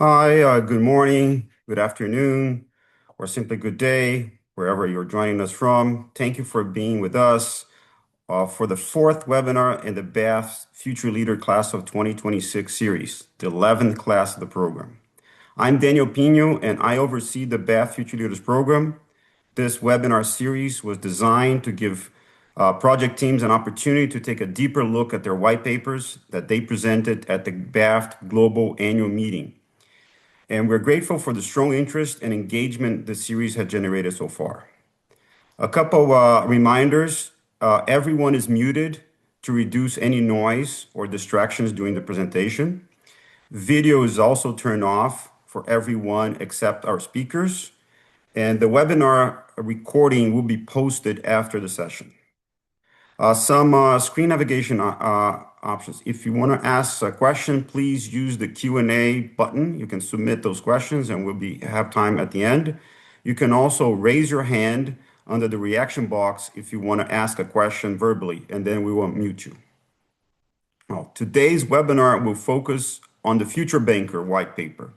Hi, good morning, good afternoon, or simply good day, wherever you're joining us from. Thank you for being with us for the fourth webinar in the BAF's Future Leader Class of 2026 series, the 11th class of the program. I'm Daniel Pino, and I oversee the BAF Future Leaders program. This webinar series was designed to give project teams an opportunity to take a deeper look at their white papers that they presented at the BAF Global Annual Meeting. And we're grateful for the strong interest and engagement the series has generated so far. A couple reminders. Everyone is muted to reduce any noise or distractions during the presentation. Video is also turned off for everyone except our speakers. And the webinar recording will be posted after the session. Some screen navigation options. If you want to ask a question, please use the Q&A button. You can submit those questions and we'll have time at the end. You can also raise your hand under the reaction box if you want to ask a question verbally, and then we will mute you. Well, today's webinar will focus on the Future Banker white paper,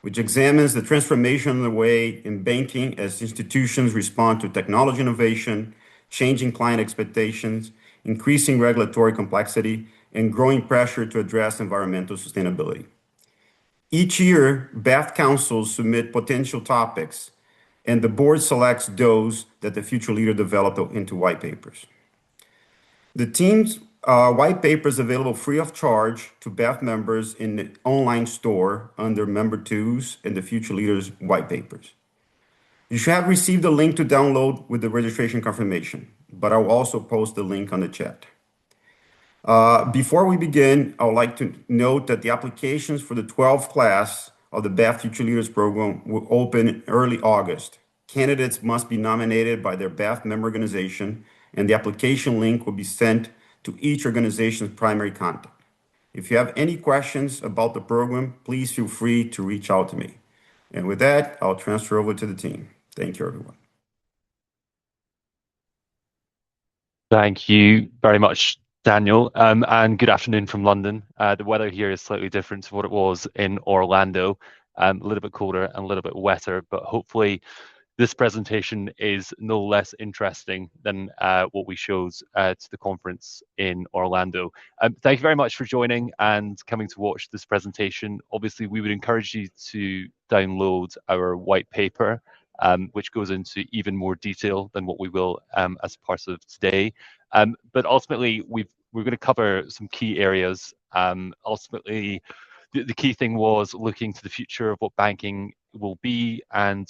which examines the transformation of the way in banking as institutions respond to technology innovation, changing client expectations, increasing regulatory complexity, and growing pressure to address environmental sustainability. Each year, BAF councils submit potential topics, and the board selects those that the future leader developed into white papers. The team's white paper is available free of charge to BAF members in the online store under Member Tools and the Future Leaders white papers. You should have received a link to download with the registration confirmation, but I'll also post the link on the chat. Before we begin, I would like to note that the applications for the 12th class of the BAF Future Leaders program will open in early August. Candidates must be nominated by their BAF member organization, and the application link will be sent to each organization's primary contact. If you have any questions about the program, please feel free to reach out to me. And with that, I'll transfer over to the team. Thank you, everyone. Thank you very much, Daniel, and good afternoon from London. The weather here is slightly different to what it was in Orlando, a little bit colder and a little bit wetter, but hopefully this presentation is no less interesting than what we showed to the conference in Orlando. Thank you very much for joining and coming to watch this presentation. Obviously, we would encourage you to download our white paper, which goes into even more detail than what we will as part of today. But ultimately, we're going to cover some key areas. Ultimately, the key thing was looking to the future of what banking will be and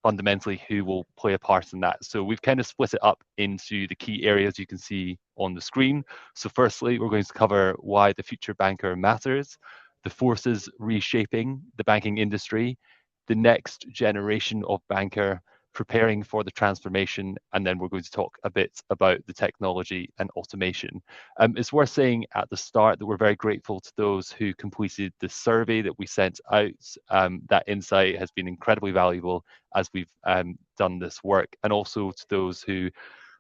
fundamentally who will play a part in that. So we've kind of split it up into the key areas you can see on the screen. So firstly, we're going to cover why the future banker matters, the forces reshaping the banking industry, the next generation of banker preparing for the transformation, and then we're going to talk a bit about the technology and automation. It's worth saying at the start that we're very grateful to those who completed the survey that we sent out. That insight has been incredibly valuable as we've done this work, and also to those who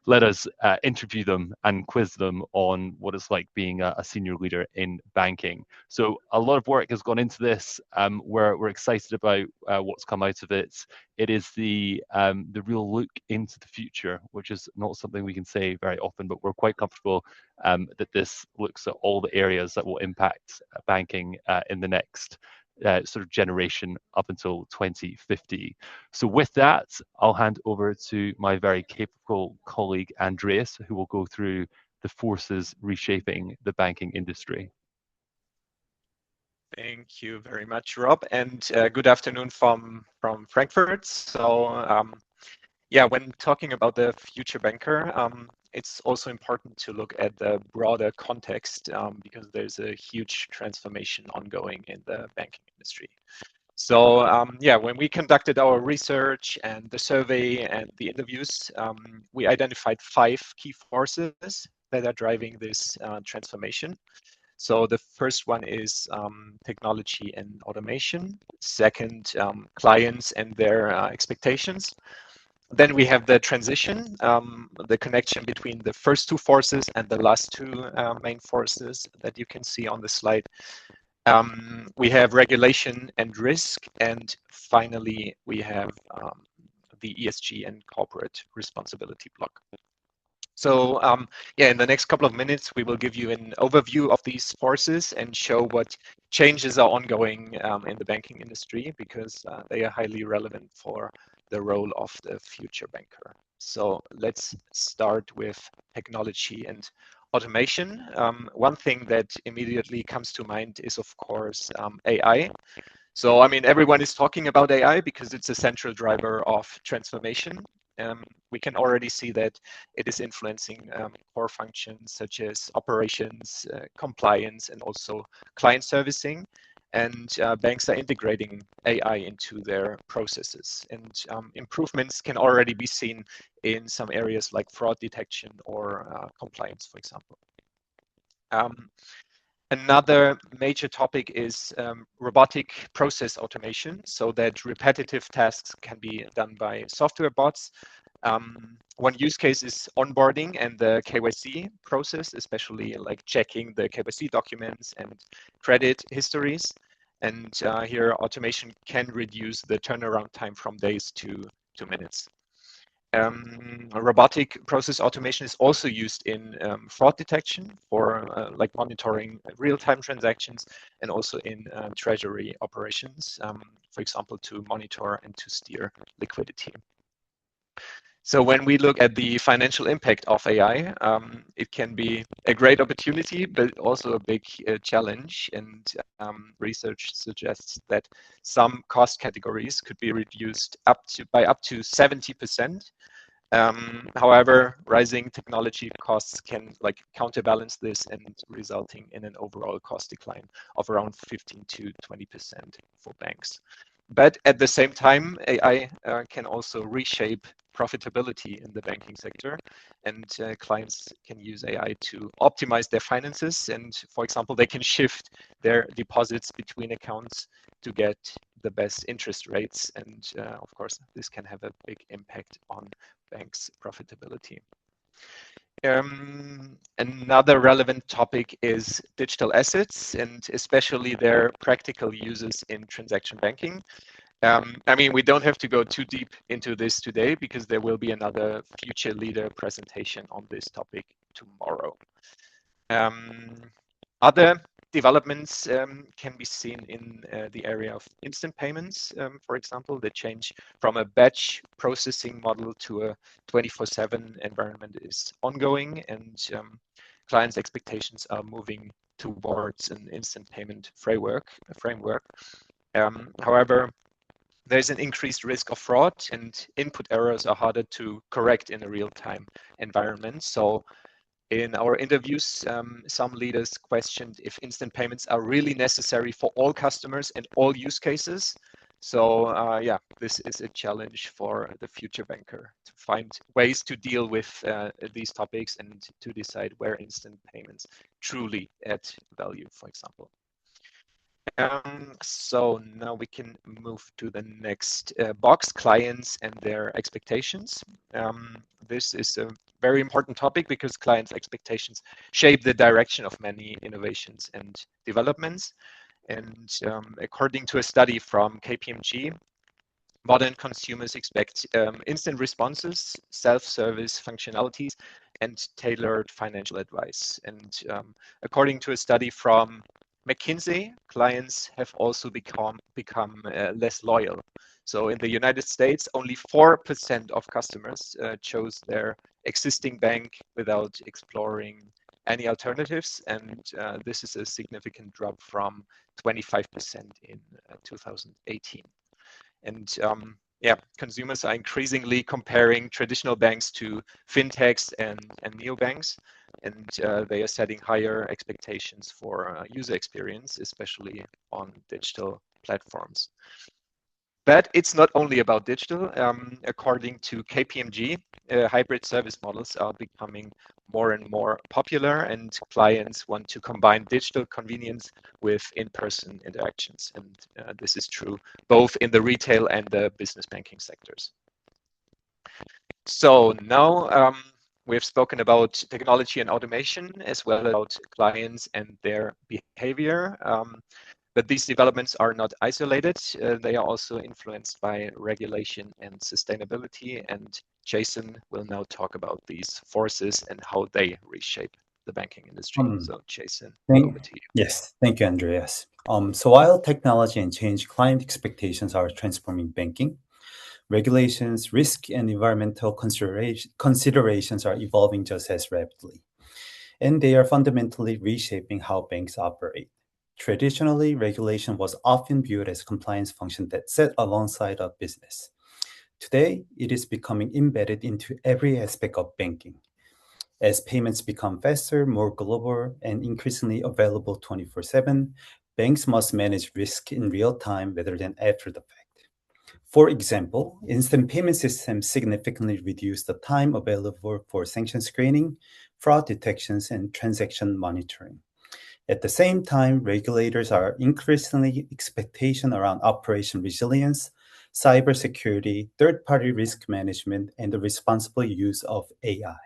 let us interview them and quiz them on what it's like being a senior leader in banking. So a lot of work has gone into this. We're excited about what's come out of it. It is the real look into the future, which is not something we can say very often, but we're quite comfortable that this looks at all the areas that will impact banking in the next sort of generation up until 2050. So with that, I'll hand over to my very capable colleague, Andreas, who will go through the forces reshaping the banking industry. Thank you very much, Rob, and good afternoon from Frankfurt. So yeah, when talking about the future banker, it's also important to look at the broader context because there's a huge transformation ongoing in the banking industry. So yeah, when we conducted our research and the survey and the interviews, we identified 5 key forces that are driving this transformation. So the first one is technology and automation. Second, clients and their expectations. Then we have the transition, the connection between the first 2 forces and the last 2 main forces that you can see on the slide. We have regulation and risk, and finally we have the ESG and corporate responsibility block. So yeah, in the next couple of minutes, we will give you an overview of these forces and show what changes are ongoing in the banking industry, because they are highly relevant for the role of the future banker. So let's start with technology and automation. One thing that immediately comes to mind is, of course, AI. So, I mean, everyone is talking about AI because it's a central driver of transformation. We can already see that it is influencing core functions such as operations, compliance, and also client servicing. And banks are integrating AI into their processes. And improvements can already be seen in some areas like fraud detection or compliance, for example. Another major topic is robotic process automation, so that repetitive tasks can be done by software bots. One use case is onboarding and the KYC process, especially like checking the KYC documents and credit histories. And here automation can reduce the turnaround time from days to minutes. Robotic process automation is also used in fraud detection for like monitoring real-time transactions, and also in treasury operations, for example, to monitor and to steer liquidity. So when we look at the financial impact of AI, it can be a great opportunity, but also a big challenge. And research suggests that some cost categories could be reduced by up to 70%. However, rising technology costs can like counterbalance this, and resulting in an overall cost decline of around 15 to 20% for banks. But at the same time, AI can also reshape profitability in the banking sector, and clients can use AI to optimize their finances. And for example, they can shift their deposits between accounts to get the best interest rates. And of course, this can have a big impact on banks' profitability. Another relevant topic is digital assets, and especially their practical uses in transaction banking. I mean, we don't have to go too deep into this today, because there will be another future leader presentation on this topic tomorrow. Other developments can be seen in the area of instant payments. For example, the change from a batch processing model to a 24/7 environment is ongoing, and clients' expectations are moving towards an instant payment framework. However, there's an increased risk of fraud, and input errors are harder to correct in a real-time environment. So in our interviews, some leaders questioned if instant payments are really necessary for all customers and all use cases. So yeah, this is a challenge for the future banker to find ways to deal with these topics, and to decide where instant payments truly add value, for example. So now we can move to the next box, clients and their expectations. This is a very important topic, because clients' expectations shape the direction of many innovations and developments. And according to a study from KPMG, modern consumers expect instant responses, self-service functionalities, and tailored financial advice. And according to a study from McKinsey, clients have also become less loyal. So in the United States, only 4% of customers chose their existing bank without exploring any alternatives. And this is a significant drop from 25% in 2018. And yeah, consumers are increasingly comparing traditional banks to fintechs and neobanks, and they are setting higher expectations for user experience, especially on digital platforms. But it's not only about digital. According to KPMG, hybrid service models are becoming more and more popular, and clients want to combine digital convenience with in-person interactions. And this is true both in the retail and the business banking sectors. So now We've spoken about technology and automation, as well as about clients and their behavior. But these developments are not isolated. They are also influenced by regulation and sustainability. And Jason will now talk about these forces and how they reshape the banking industry. So Jason, over to you. Yes, thank you, Andreas. So while technology and change client expectations are transforming banking, regulations, risk, and environmental considerations are evolving just as rapidly, and they are fundamentally reshaping how banks operate. Traditionally, regulation was often viewed as compliance function that sat alongside of business. Today, it is becoming embedded into every aspect of banking. As payments become faster, more global, and increasingly available 24/7, banks must manage risk in real time rather than after the fact. For example, instant payment systems significantly reduce the time available for sanction screening, fraud detections, and transaction monitoring. At the same time, regulators are increasingly expectation around operation resilience, cybersecurity, third-party risk management, and the responsible use of AI.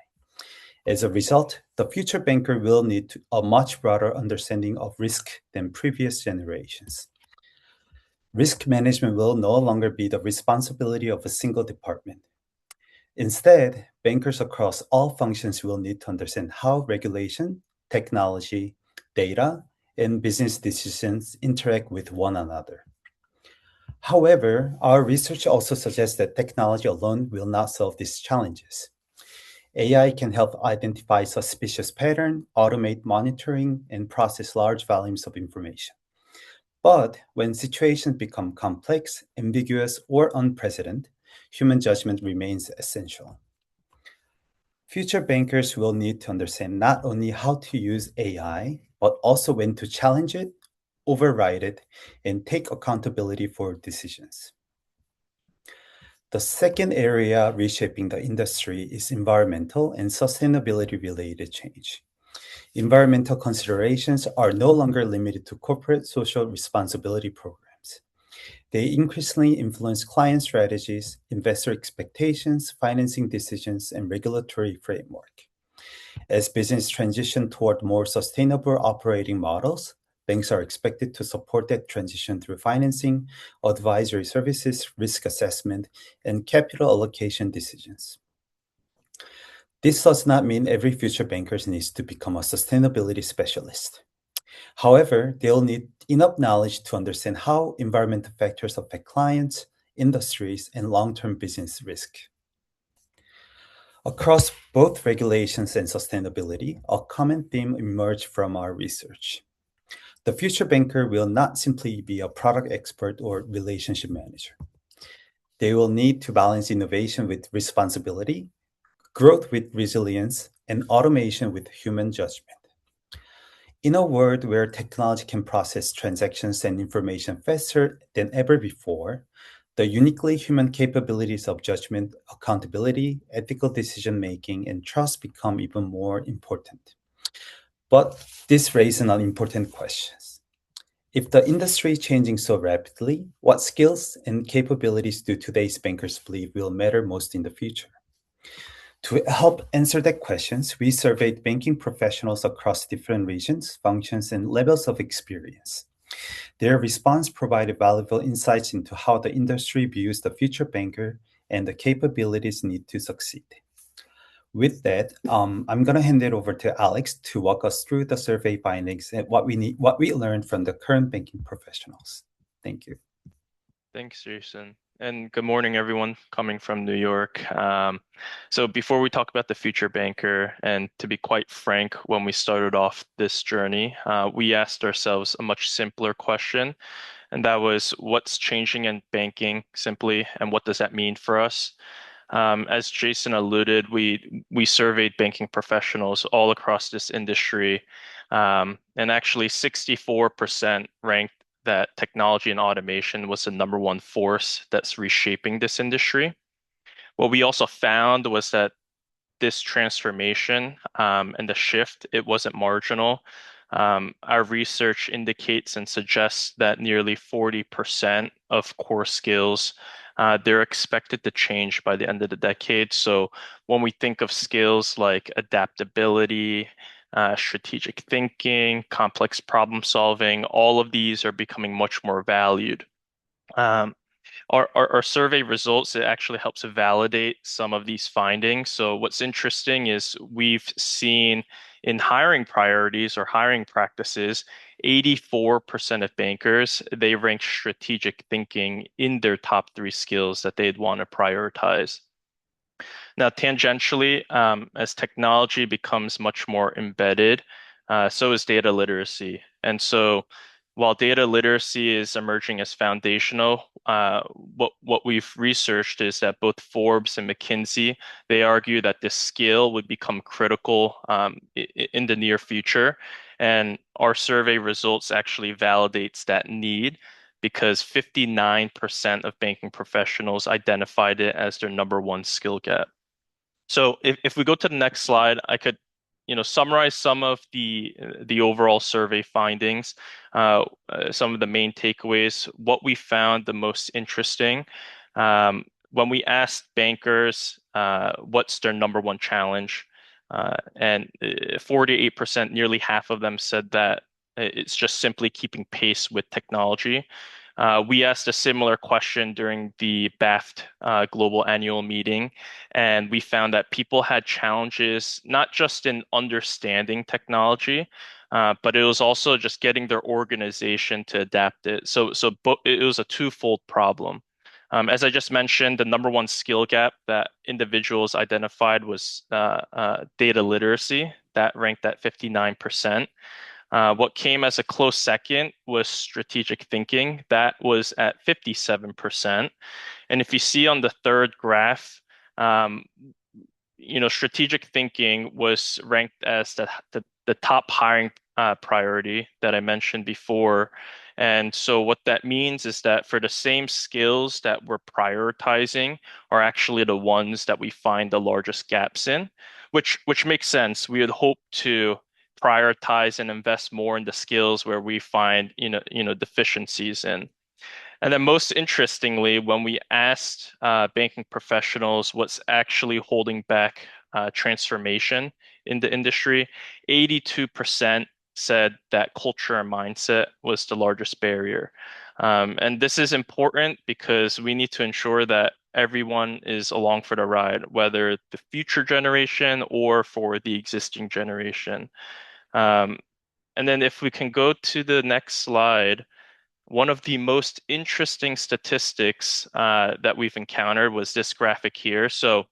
As a result, the future banker will need a much broader understanding of risk than previous generations. Risk management will no longer be the responsibility of a single department. Instead, bankers across all functions will need to understand how regulation, technology, data, and business decisions interact with one another. However, our research also suggests that technology alone will not solve these challenges. AI can help identify suspicious patterns, automate monitoring, and process large volumes of information. But when situations become complex, ambiguous, or unprecedented, human judgment remains essential. Future bankers will need to understand not only how to use AI, but also when to challenge it, override it, and take accountability for decisions. The second area reshaping the industry is environmental and sustainability related change. Environmental considerations are no longer limited to corporate social responsibility programs. They increasingly influence client strategies, investor expectations, financing decisions, and regulatory framework. As business transition toward more sustainable operating models, banks are expected to support that transition through financing, advisory services, risk assessment, and capital allocation decisions. This does not mean every future banker needs to become a sustainability specialist. However, they'll need enough knowledge to understand how environmental factors affect clients, industries, and long-term business risk. Across both regulations and sustainability, a common theme emerged from our research. The future banker will not simply be a product expert or relationship manager. They will need to balance innovation with responsibility, growth with resilience, and automation with human judgment. In a world where technology can process transactions and information faster than ever before, the uniquely human capabilities of judgment, accountability, ethical decision making, and trust become even more important. But this raises an important question. If the industry is changing so rapidly, what skills and capabilities do today's bankers believe will matter most in the future? To help answer that questions, we surveyed banking professionals across different regions, functions, and levels of experience. Their response provided valuable insights into how the industry views the future banker and the capabilities needed to succeed. With that, I'm going to hand it over to Alex to walk us through the survey findings and what we learned from the current banking professionals. Thank you. Thanks, Jason. And good morning, everyone coming from New York. So before we talk about the future banker, and to be quite frank, when we started off this journey, we asked ourselves a much simpler question, and that was what's changing in banking simply, and what does that mean for us? As Jason alluded, we surveyed banking professionals all across this industry, and actually 64% ranked that technology and automation was the number one force that's reshaping this industry. What we also found was that this transformation and the shift, it wasn't marginal. Our research indicates and suggests that nearly 40% of core skills they're expected to change by the end of the decade. So when we think of skills like adaptability, strategic thinking, complex problem solving, all of these are becoming much more valued. Our survey results, it actually helps to validate some of these findings. So what's interesting is we've seen in hiring priorities or hiring practices, 84% of bankers, they rank strategic thinking in their top 3 skills that they'd want to prioritize. Now, tangentially, as technology becomes much more embedded, so is data literacy. And so while data literacy is emerging as foundational, what we've researched is that both Forbes and McKinsey, they argue that this skill would become critical in the near future. And our survey results actually validates that need because 59% of banking professionals identified it as their #1 skill gap. So if we go to the next slide, I could, summarize some of the overall survey findings, some of the main takeaways. What we found the most interesting, when we asked bankers, what's their #1 challenge, and 48%, nearly half of them said that it's just simply keeping pace with technology. We asked a similar question during the BAFT global annual meeting, and we found that people had challenges not just in understanding technology, but it was also just getting their organization to adapt it. So it was a twofold problem. As I just mentioned, the #1 skill gap that individuals identified was data literacy. That ranked at 59%. What came as a close second was strategic thinking. That was at 57%. And if you see on the third graph, strategic thinking was ranked as the top hiring priority that I mentioned before. And so what that means is that for the same skills that we're prioritizing are actually the ones that we find the largest gaps in, which makes sense. We would hope to prioritize and invest more in the skills where we find deficiencies in. And then most interestingly, when we asked banking professionals what's actually holding back transformation in the industry, 82% said that culture and mindset was the largest barrier. And this is important because we need to ensure that everyone is along for the ride, whether the future generation or for the existing generation. And then if we can go to the next slide, one of the most interesting statistics that we've encountered was this graphic here. So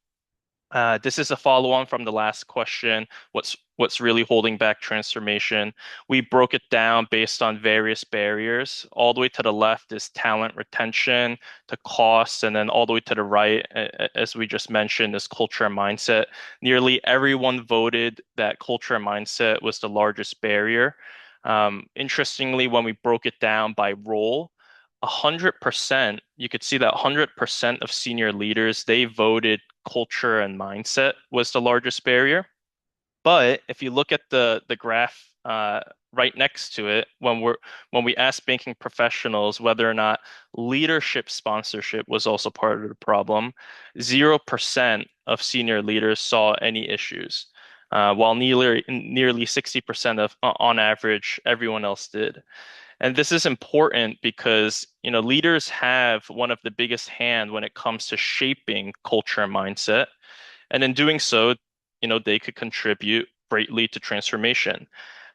this is a follow-on from the last question. What's really holding back transformation? We broke it down based on various barriers. All the way to the left is talent retention, to cost, and then all the way to the right, as we just mentioned, is culture and mindset. Nearly everyone voted that culture and mindset was the largest barrier. Interestingly, when we broke it down by role, 100%, you could see that 100% of senior leaders, they voted culture and mindset was the largest barrier. But if you look at the graph right next to it, when we asked banking professionals whether or not leadership sponsorship was also part of the problem, 0% of senior leaders saw any issues, while nearly 60% of, on average, everyone else did. And this is important because, leaders have one of the biggest hand when it comes to shaping culture and mindset. And in doing so, they could contribute greatly to transformation.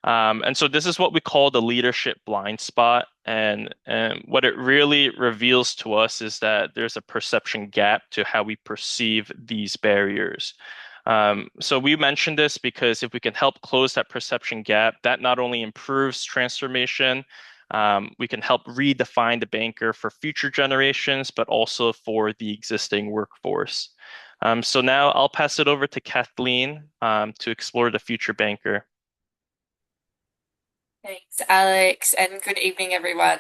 And so this is what we call the leadership blind spot. And what it really reveals to us is that there's a perception gap to how we perceive these barriers. So we mentioned this because if we can help close that perception gap, that not only improves transformation, we can help redefine the banker for future generations, but also for the existing workforce. So now I'll pass it over to Kathleen to explore the future banker. Thanks, Alex, and good evening, everyone.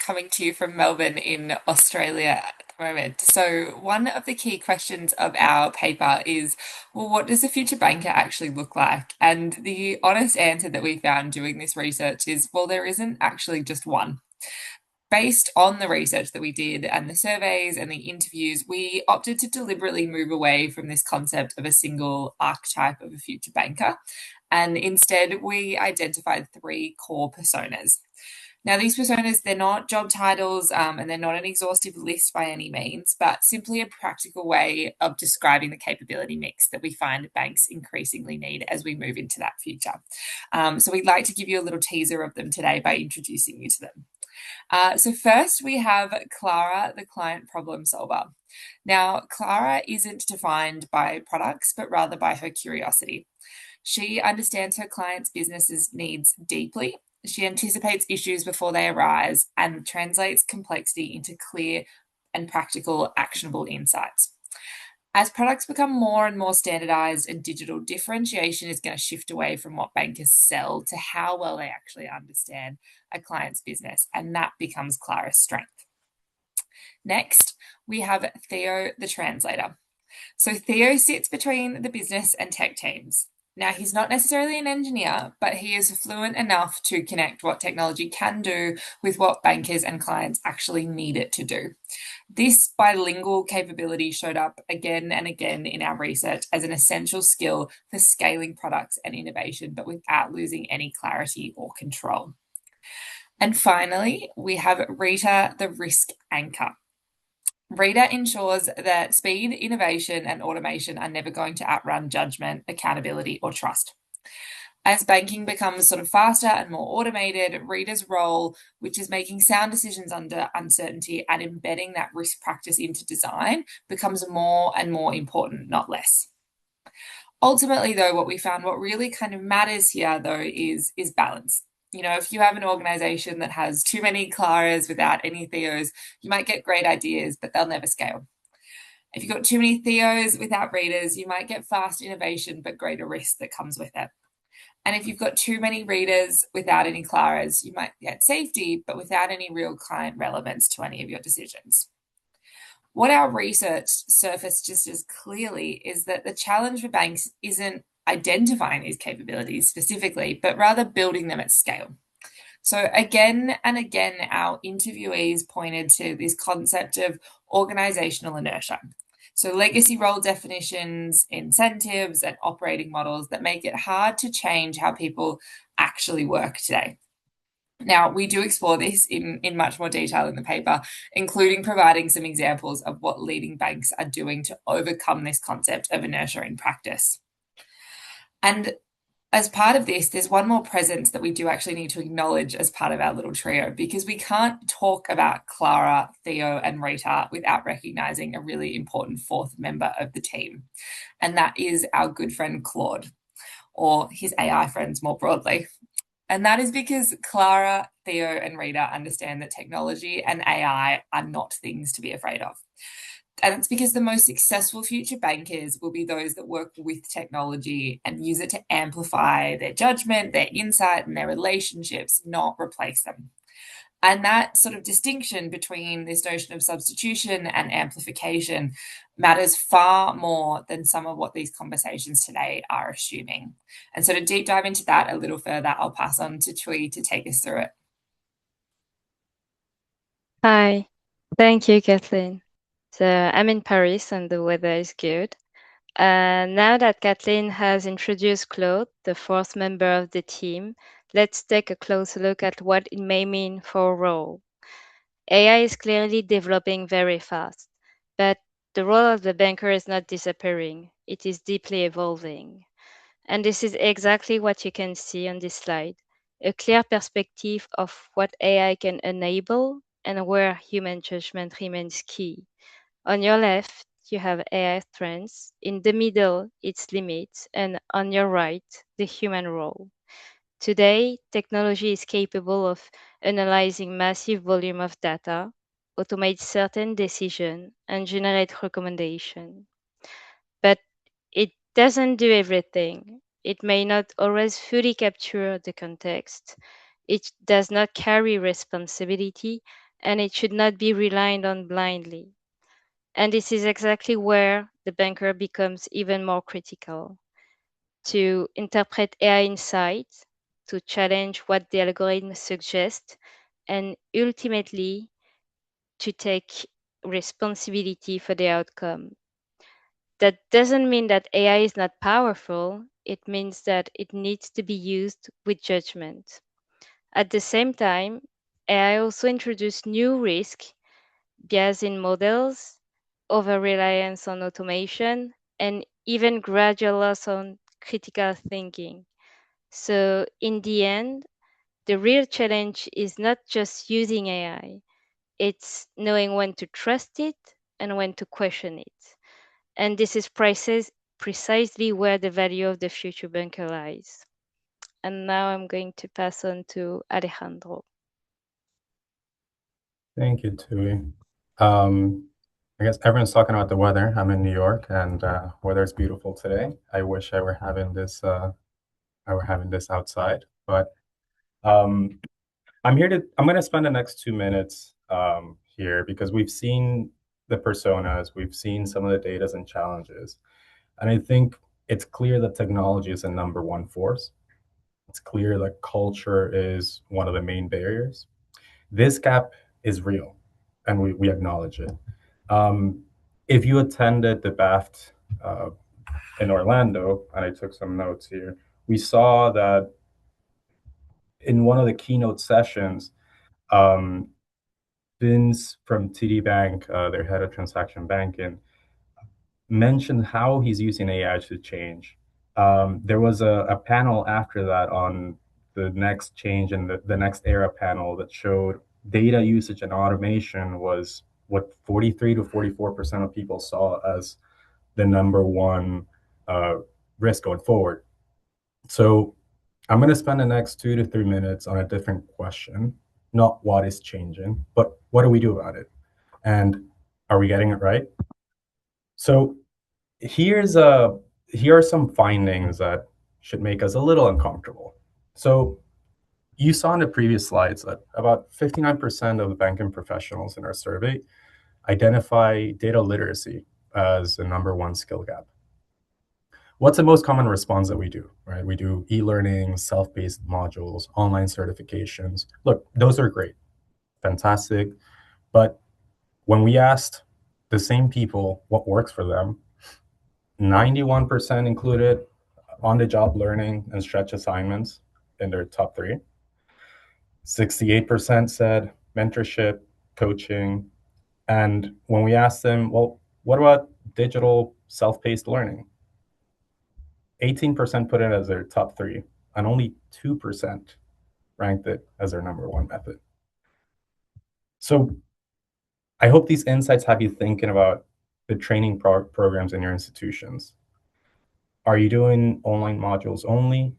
Coming to you from Melbourne in Australia at the moment. So, one of the key questions of our paper is, well, what does a future banker actually look like? And the honest answer that we found doing this research is, well, there isn't actually just one. based on the research that we did and the surveys and the interviews, we opted to deliberately move away from this concept of a single archetype of a future banker. And instead, we identified 3 core personas. Now, these personas, they're not job titles and they're not an exhaustive list by any means, but simply a practical way of describing the capability mix that we find banks increasingly need as we move into that future. So we'd like to give you a little teaser of them today by introducing you to them. So first, we have Clara, the client problem solver. Now, Clara isn't defined by products, but rather by her curiosity. She understands her clients' businesses' needs deeply. She anticipates issues before they arise and translates complexity into clear and practical, actionable insights. As products become more and more standardized and digital, differentiation is going to shift away from what bankers sell to how well they actually understand a client's business, and that becomes Clara's strength. Next, we have Theo, the translator. So Theo sits between the business and tech teams. Now, he's not necessarily an engineer, but he is fluent enough to connect what technology can do with what bankers and clients actually need it to do. This bilingual capability showed up again and again in our research as an essential skill for scaling products and innovation, but without losing any clarity or control. And finally, we have Rita, the risk anchor. Rita ensures that speed, innovation, and automation are never going to outrun judgment, accountability, or trust. As banking becomes sort of faster and more automated, Rita's role, which is making sound decisions under uncertainty and embedding that risk practice into design, becomes more and more important, not less. Ultimately, though, what we found, what really kind of matters here, though, is balance. You know, if you have an organization that has too many Claras without any Theos, you might get great ideas, but they'll never scale. If you've got too many Theos without readers, you might get fast innovation, but greater risk that comes with it. And if you've got too many readers without any Claras, you might get safety, but without any real client relevance to any of your decisions. What our research surfaced just as clearly is that the challenge for banks isn't identifying these capabilities specifically, but rather building them at scale. So again and again, our interviewees pointed to this concept of organizational inertia. So legacy role definitions, incentives, and operating models that make it hard to change how people actually work today. Now, we do explore this in much more detail in the paper, including providing some examples of what leading banks are doing to overcome this concept of inertia in practice. And as part of this, there's one more presence that we do actually need to acknowledge as part of our little trio, because we can't talk about Clara, Theo, and Rita without recognizing a really important 4th member of the team. And that is our good friend Claude, or his AI friends more broadly. And that is because Clara, Theo, and Rita understand that technology and AI are not things to be afraid of. And it's because the most successful future bankers will be those that work with technology and use it to amplify their judgment, their insight, and their relationships, not replace them. And that sort of distinction between this notion of substitution and amplification matters far more than some of what these conversations today are assuming. And so to deep dive into that a little further, I'll pass on to Tui to take us through it. Hi, thank you, Kathleen. So I'm in Paris and the weather is good. Now that Kathleen has introduced Claude, the 4th member of the team, let's take a closer look at what it may mean for a role. AI is clearly developing very fast, but the role of the banker is not disappearing. It is deeply evolving. And this is exactly what you can see on this slide, a clear perspective of what AI can enable and where human judgment remains key. On your left, you have AI strengths, in the middle, its limits, and on your right, the human role. Today, technology is capable of analyzing massive volume of data, automate certain decisions, and generate recommendations. But it doesn't do everything. It may not always fully capture the context. It does not carry responsibility, and it should not be relied on blindly. And this is exactly where the banker becomes even more critical. To interpret AI insights, to challenge what the algorithm suggests, and ultimately to take responsibility for the outcome. That doesn't mean that AI is not powerful. It means that it needs to be used with judgment. At the same time, AI also introduced new risks, bias in models, over-reliance on automation, and even gradual loss on critical thinking. So in the end, the real challenge is not just using AI, it's knowing when to trust it and when to question it. And this is precisely where the value of the future banker lies. And now I'm going to pass on to Alejandro. Thank you, Tui. I guess everyone's talking about the weather. I'm in New York, and weather is beautiful today. I wish I were having this. I were having this outside, but I'm here to. I'm going to spend the next 2 minutes here because we've seen the personas, we've seen some of the data and challenges, and I think it's clear that technology is a number one force. It's clear that culture is one of the main barriers. This gap is real, and we acknowledge it. If you attended the BAFT in Orlando, and I took some notes here, we saw that in one of the keynote sessions, Vince from TD Bank, their head of transaction banking, mentioned how he's using AI to change. There was a panel after that on the next change and the next era panel that showed data usage and automation was what 43 to 44% of people saw as the number one risk going forward. So I'm going to spend the next 2 to 3 minutes on a different question, not what is changing, but what do we do about it? And are we getting it right? So here are some findings that should make us a little uncomfortable. So you saw in the previous slides that about 59% of the banking professionals in our survey identify data literacy as the number one skill gap. What's the most common response that we do, right? We do e-learning, self-paced modules, online certifications. Look, those are great, fantastic. But when we asked the same people what works for them, 91% included on-the-job learning and stretch assignments in their top three. 68% said mentorship, coaching. And when we asked them, well, what about digital self-paced learning? 18% put it as their top three, and only 2% ranked it as their number one method. So I hope these insights have you thinking about the training programs in your institutions. Are you doing online modules only?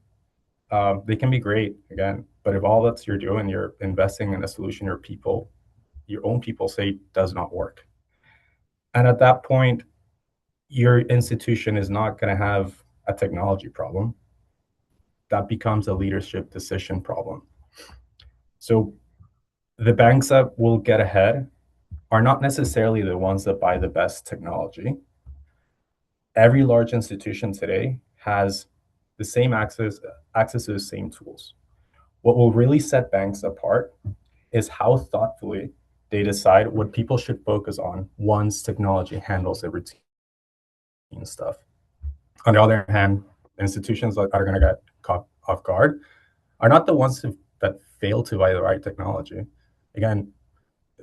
They can be great, again, but if all that you're doing, you're investing in a solution your own people say does not work. And at that point, your institution is not going to have a technology problem. That becomes a leadership decision problem. So the banks that will get ahead are not necessarily the ones that buy the best technology. Every large institution today has the same access to the same tools. What will really set banks apart is how thoughtfully they decide what people should focus on once technology handles the routine stuff. On the other hand, institutions that are going to get caught off guard are not the ones that fail to buy the right technology. Again,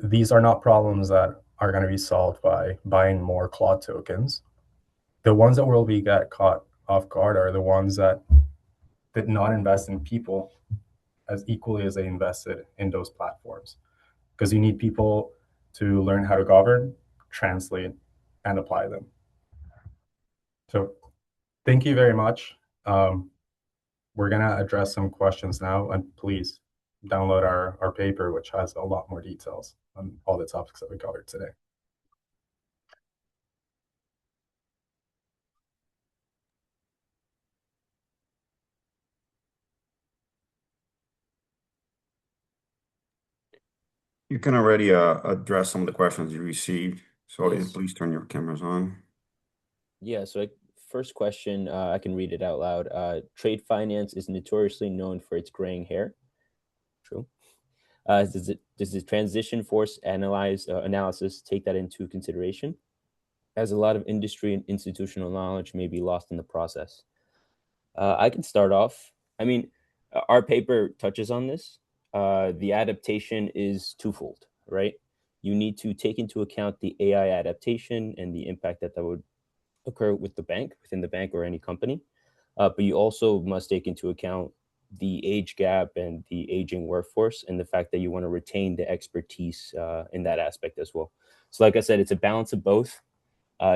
these are not problems that are going to be solved by buying more Claude tokens. The ones that will be get caught off guard are the ones that did not invest in people as equally as they invested in those platforms. Because you need people to learn how to govern, translate, and apply them. So thank you very much. We're going to address some questions now, and please download our paper, which has a lot more details on all the topics that we covered today. You can already address some of the questions you received. So Yes. please turn your cameras on. Yeah, so first question, I can read it out loud. Trade finance is notoriously known for its graying hair. True. Does the transition force analysis take that into consideration? As a lot of industry and institutional knowledge may be lost in the process. I can start off. I mean, our paper touches on this. The adaptation is twofold, right? You need to take into account the AI adaptation and the impact that would occur with the bank, within the bank or any company. But you also must take into account the age gap and the aging workforce and the fact that you want to retain the expertise in that aspect as well. So like I said, it's a balance of both.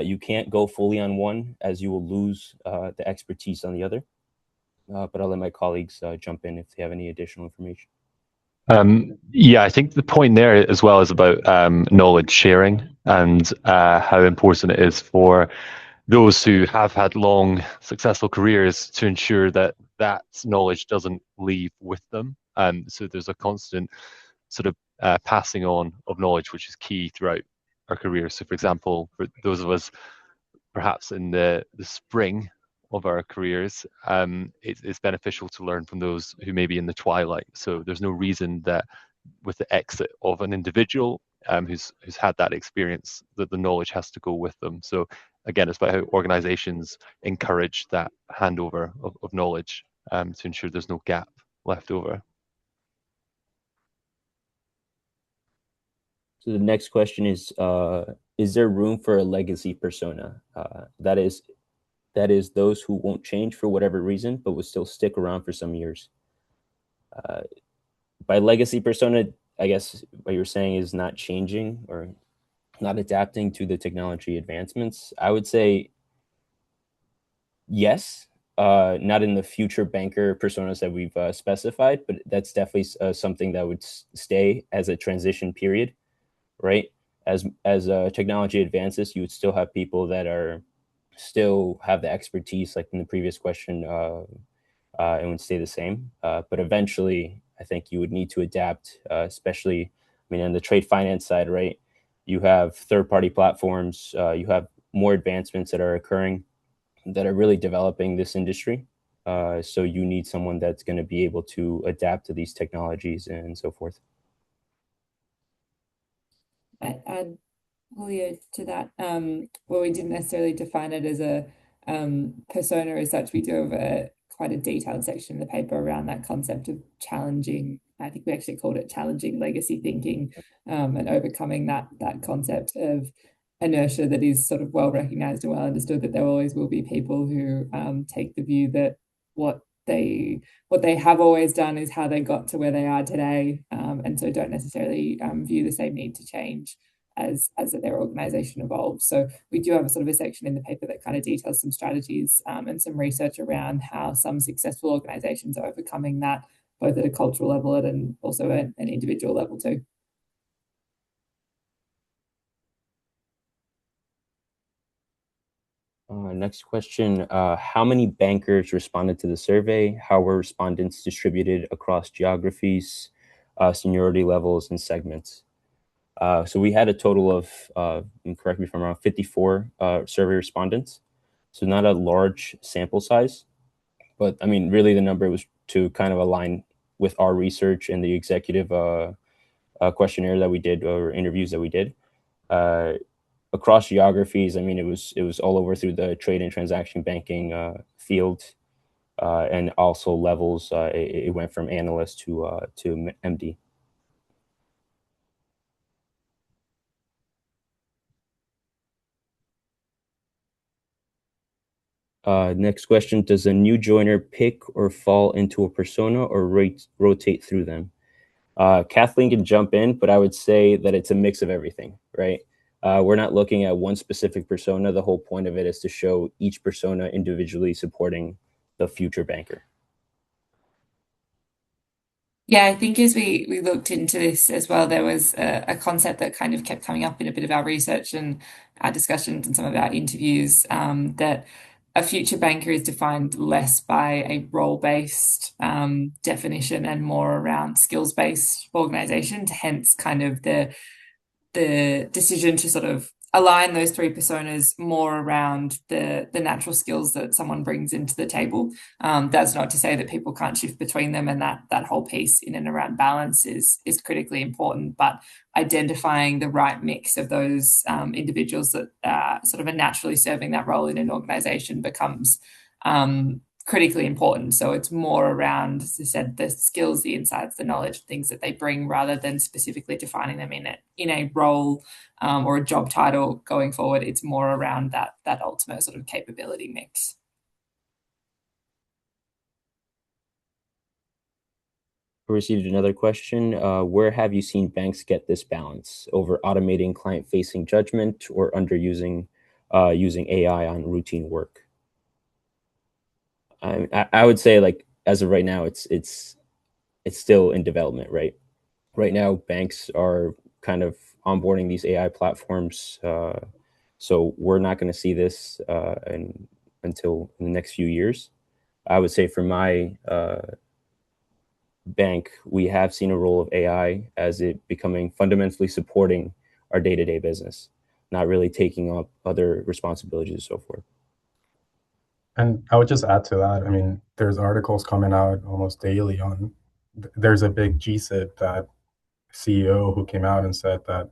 You can't go fully on one, as you will lose the expertise on the other. But I'll let my colleagues jump in if they have any additional information. Yeah, I think the point there as well is about knowledge sharing and how important it is for those who have had long, successful careers to ensure that that knowledge doesn't leave with them. So there's a constant sort of passing on of knowledge, which is key throughout our careers. So, for example, for those of us perhaps in the spring of our careers, it's beneficial to learn from those who may be in the twilight. So there's no reason that with the exit of an individual who's had that experience, that the knowledge has to go with them. So again, it's about how organizations encourage that handover of knowledge to ensure there's no gap left over. So the next question is there room for a legacy persona? That is those who won't change for whatever reason, but will still stick around for some years. By legacy persona, I guess what you're saying is not changing or not adapting to the technology advancements. I would say yes, not in the future banker personas that we've specified, but that's definitely something that would stay as a transition period, right? As technology advances, you would still have people that still have the expertise, like in the previous question, and would stay the same. But eventually, I think you would need to adapt, especially, I mean, on the trade finance side, right? You have third-party platforms, you have more advancements that are occurring that are really developing this industry. So you need someone that's going to be able to adapt to these technologies and so forth. I add, Julio, to that. Well, we didn't necessarily define it as a persona as such. We do have quite a detailed section in the paper around that concept of challenging. I think we actually called it challenging legacy thinking, and overcoming that concept of inertia that is sort of well recognized and well understood, that there always will be people who take the view that what they have always done is how they got to where they are today, and so don't necessarily view the same need to change as their organization evolves. So we do have a sort of a section in the paper that kind of details some strategies and some research around how some successful organizations are overcoming that, both at a cultural level and also at an individual level too. Next question, how many bankers responded to the survey? How were respondents distributed across geographies, seniority levels, and segments? So we had a total of, correct me if I'm wrong, 54 survey respondents. So not a large sample size, but I mean, really the number was to kind of align with our research and the executive questionnaire that we did, or interviews that we did. Across geographies, I mean, it was all over through the trade and transaction banking field, and also levels. It went from analyst to MD. Next question, does a new joiner pick or fall into a persona or rotate through them? Kathleen can jump in, but I would say that it's a mix of everything, right? We're not looking at one specific persona. The whole point of it is to show each persona individually supporting the future banker. Yeah, I think as we looked into this as well, there was a concept that kind of kept coming up in a bit of our research and our discussions and some of our interviews, that a future banker is defined less by a role-based definition and more around skills-based organizations, hence kind of the decision to sort of align those three personas more around the natural skills that someone brings into the table. That's not to say that people can't shift between them, and that whole piece in and around balance is critically important, but identifying the right mix of those individuals that sort of are naturally serving that role in an organization becomes critically important. So it's more around, as I said, the skills, the insights, the knowledge, things that they bring, rather than specifically defining them in a role or a job title going forward. It's more around that ultimate sort of capability mix. I received another question. Where have you seen banks get this balance over automating client-facing judgment or using AI on routine work? I would say, like, as of right now, it's still in development, right? Right now, banks are kind of onboarding these AI platforms, so we're not going to see this until in the next few years. I would say for my bank, we have seen a role of AI as it becoming fundamentally supporting our day-to-day business, not really taking up other responsibilities and so forth. And I would just add to that. I mean, there's articles coming out almost daily on. There's a big GSIB that CEO who came out and said that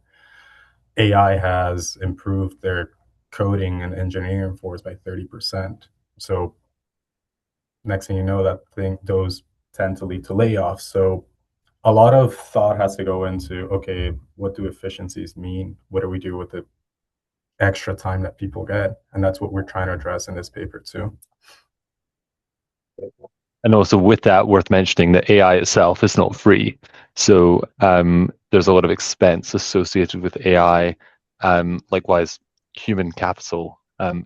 AI has improved their coding and engineering force by 30%. So next thing you know, those tend to lead to layoffs. So a lot of thought has to go into, okay, what do efficiencies mean? What do we do with the extra time that people get? And that's what we're trying to address in this paper too. And also with that, worth mentioning that AI itself is not free. So there's a lot of expense associated with AI. Likewise, human capital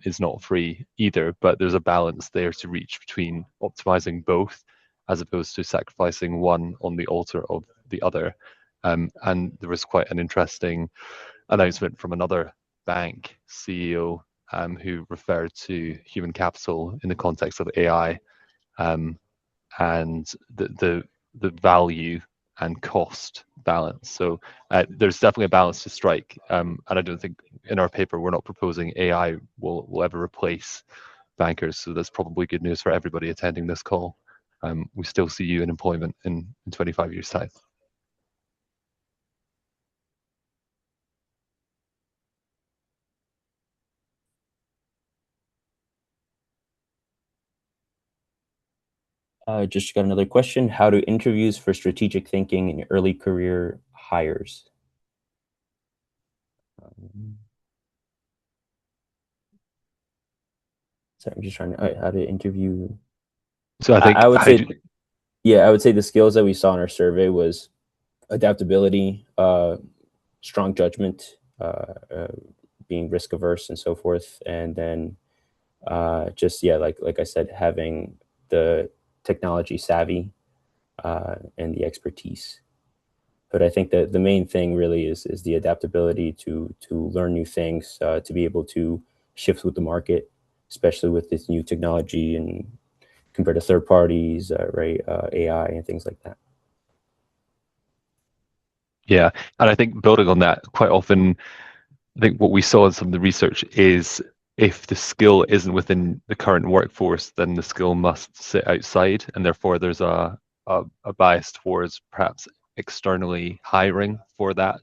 is not free either, but there's a balance there to reach between optimizing both as opposed to sacrificing one on the altar of the other. And there was quite an interesting announcement from another bank CEO who referred to human capital in the context of AI. And the value and cost balance. So there's definitely a balance to strike. And I don't think in our paper we're not proposing AI will ever replace bankers. So that's probably good news for everybody attending this call. We still see you in employment in 25 years' time. Just got another question. How do interviews for strategic thinking in early career hires? Sorry, I'm just trying to, how to interview. So I think I would say, I would say the skills that we saw in our survey was adaptability, strong judgment, being risk averse and so forth. And then just, like I said, having the technology savvy and the expertise. But I think that the main thing really is the adaptability to learn new things, to be able to shift with the market, especially with this new technology and compared to third parties, right? AI and things like that. Yeah, and I think building on that, quite often, I think what we saw in some of the research is if the skill isn't within the current workforce, then the skill must sit outside, and therefore there's a bias towards perhaps externally hiring for that,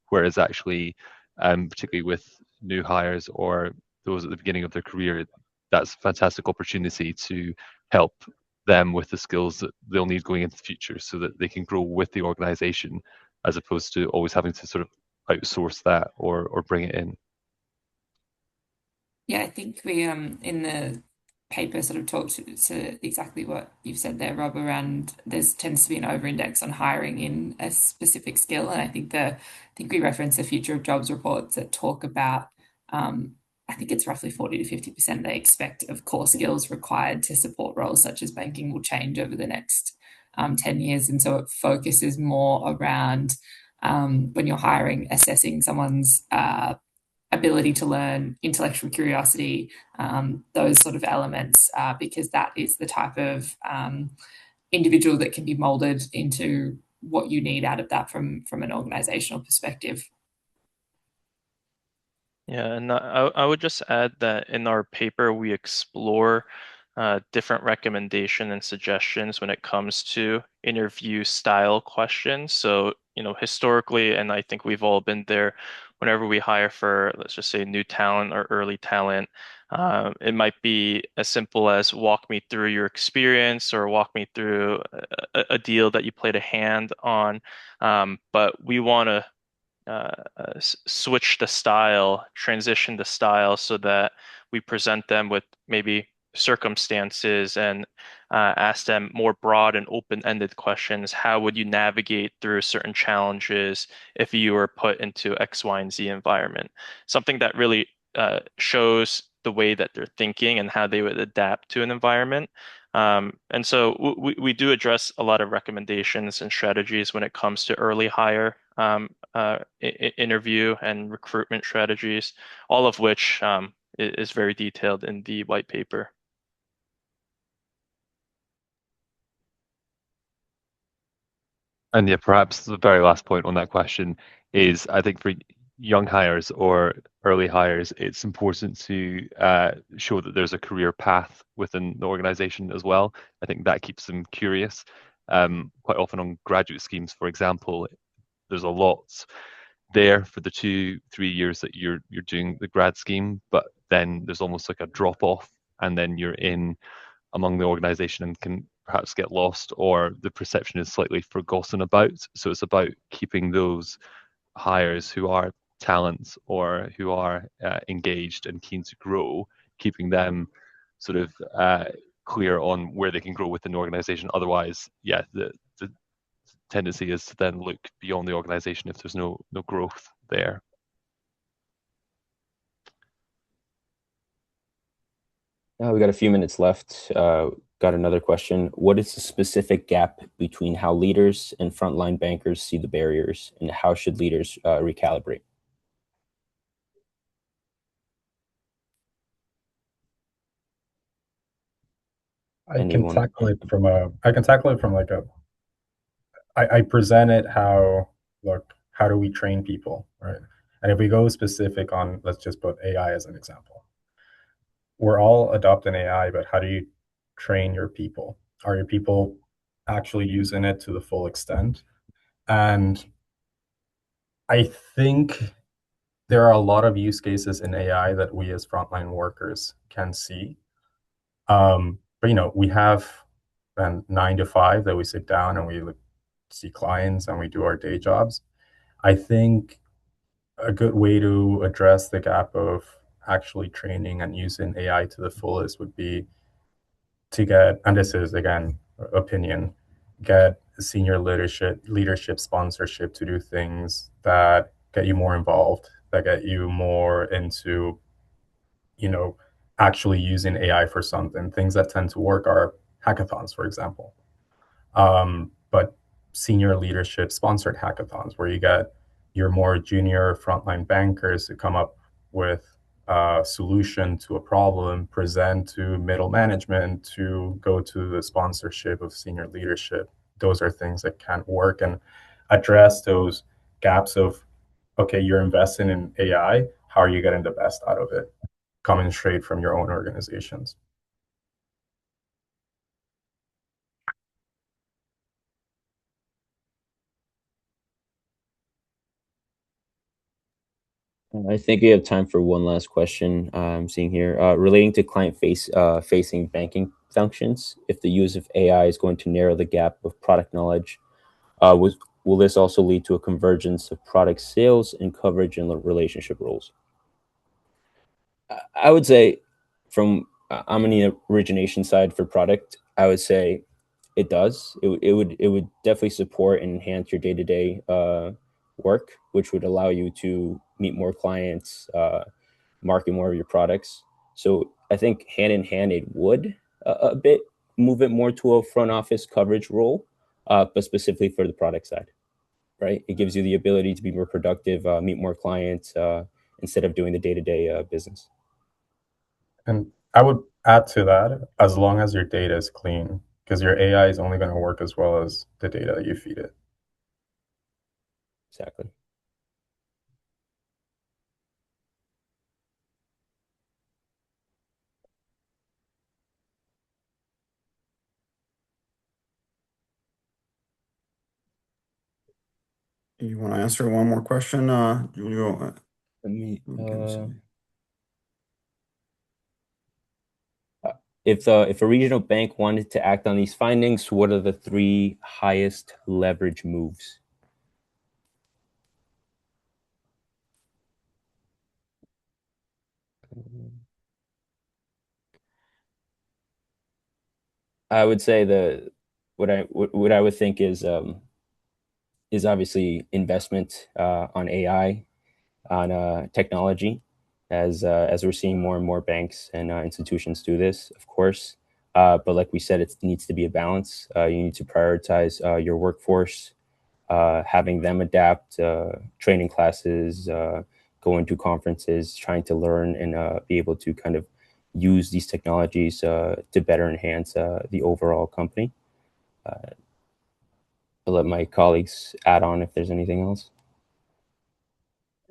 whereas actually, particularly with new hires or those at the beginning of their career, that's a fantastic opportunity to help them with the skills that they'll need going into the future so that they can grow with the organization, as opposed to always having to sort of outsource that or bring it in. Yeah, I think we in the paper sort of talked to exactly what you've said there, Rob, around tends to be an over-index on hiring in a specific skill. And I think we reference the Future of Jobs reports that talk about I think it's roughly 40 to 50% they expect of core skills required to support roles such as banking will change over the next 10 years. And so it focuses more around when you're hiring, assessing someone's ability to learn, intellectual curiosity, those sort of elements, because that is the type of individual that can be molded into what you need out of that from an organizational perspective. Yeah, and I would just add that in our paper, we explore different recommendation and suggestions when it comes to interview style questions. So, historically, and I think we've all been there, whenever we hire for, let's just say, new talent or early talent, it might be as simple as walk me through your experience or walk me through a deal that you played a hand on. But we want to switch the style, transition the style so that we present them with maybe circumstances and ask them more broad and open-ended questions. How would you navigate through certain challenges if you were put into X, Y, and Z environment? Something that really shows the way that they're thinking and how they would adapt to an environment. And so we do address a lot of recommendations and strategies when it comes to early hire interview and recruitment strategies, all of which is very detailed in the white paper. And yeah, perhaps the very last point on that question is, I think for young hires or early hires, it's important to show that there's a career path within the organization as well. I think that keeps them curious. Quite often on graduate schemes, for example, there's a lot there for the 2-3 years that you're doing the grad scheme, but then there's almost like a drop off, and then you're in among the organization and can perhaps get lost, or the perception is slightly forgotten about. So it's about keeping those hires who are talents or who are engaged and keen to grow, keeping them sort of clear on where they can grow within the organization. Otherwise, yeah, the tendency is to then look beyond the organization if there's no growth there. We got a few minutes left. Got another question. What is the specific gap between how leaders and frontline bankers see the barriers, and how should leaders recalibrate? I can tackle it from like I present it how, look, how do we train people, right? And if we go specific on, let's just put AI as an example. We're all adopting AI, but how do you train your people? Are your people actually using it to the full extent? And I think there are a lot of use cases in AI that we as frontline workers can see. But we have a 9 to 5 that we sit down and we see clients and we do our day jobs. I think a good way to address the gap of actually training and using AI to the fullest would be to get, and this is again opinion, get senior leadership sponsorship to do things that get you more involved, that get you more into, actually using AI for something. Things that tend to work are hackathons, for example. But senior leadership sponsored hackathons where you get your more junior frontline bankers to come up with a solution to a problem, present to middle management, to go to the sponsorship of senior leadership. Those are things that can work and address those gaps of, okay, you're investing in AI, how are you getting the best out of it? Coming straight from your own organizations. I think we have time for one last question. I'm seeing here relating to facing banking functions. If the use of AI is going to narrow the gap of product knowledge, will this also lead to a convergence of product sales and coverage and relationship roles? I would say, I'm on the origination side for product. I would say it does. It would definitely support and enhance your day-to-day work, which would allow you to meet more clients, market more of your products. So I think hand in hand, it would a bit move it more to a front office coverage role, but specifically for the product side, right? It gives you the ability to be more productive, meet more clients instead of doing the day-to-day business. And I would add to that, as long as your data is clean, because your AI is only going to work as well as the data that you feed it. Exactly. You want to answer one more question, Julio? Let me. Okay, If a regional bank wanted to act on these findings, what are the 3 highest leverage moves? I would say what I would think is obviously investment on AI, on technology, as we're seeing more and more banks and institutions do this, of course. But like we said, it needs to be a balance. You need to prioritize your workforce, having them adapt, training classes, going to conferences, trying to learn and be able to kind of use these technologies to better enhance the overall company. I'll let my colleagues add on if there's anything else.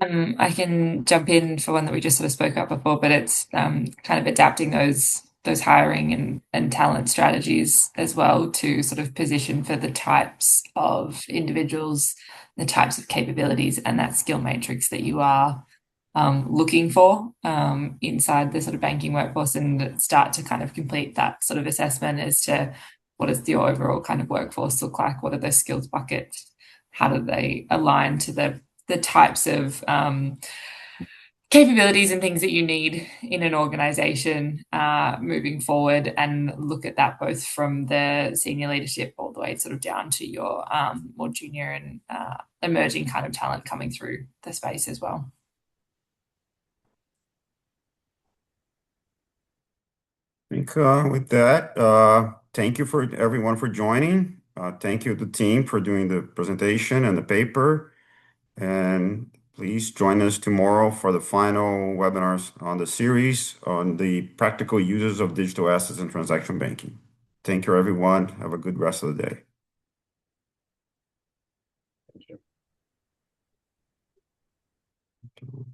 I can jump in for one that we just sort of spoke about before, but it's kind of adapting those hiring and talent strategies as well to sort of position for the types of individuals, the types of capabilities, and that skill matrix that you are looking for inside the sort of banking workforce, and start to kind of complete that sort of assessment as to what does the overall kind of workforce look like? What are those skills buckets? How do they align to the types of capabilities and things that you need in an organization moving forward, and look at that both from the senior leadership all the way sort of down to your more junior and emerging kind of talent coming through the space as well. I think with that, thank you for everyone for joining. Thank you to the team for doing the presentation and the paper. And please join us tomorrow for the final webinars on the series on the practical uses of digital assets and transaction banking. Thank you, everyone. Have a good rest of the day. Thank you. Thank you.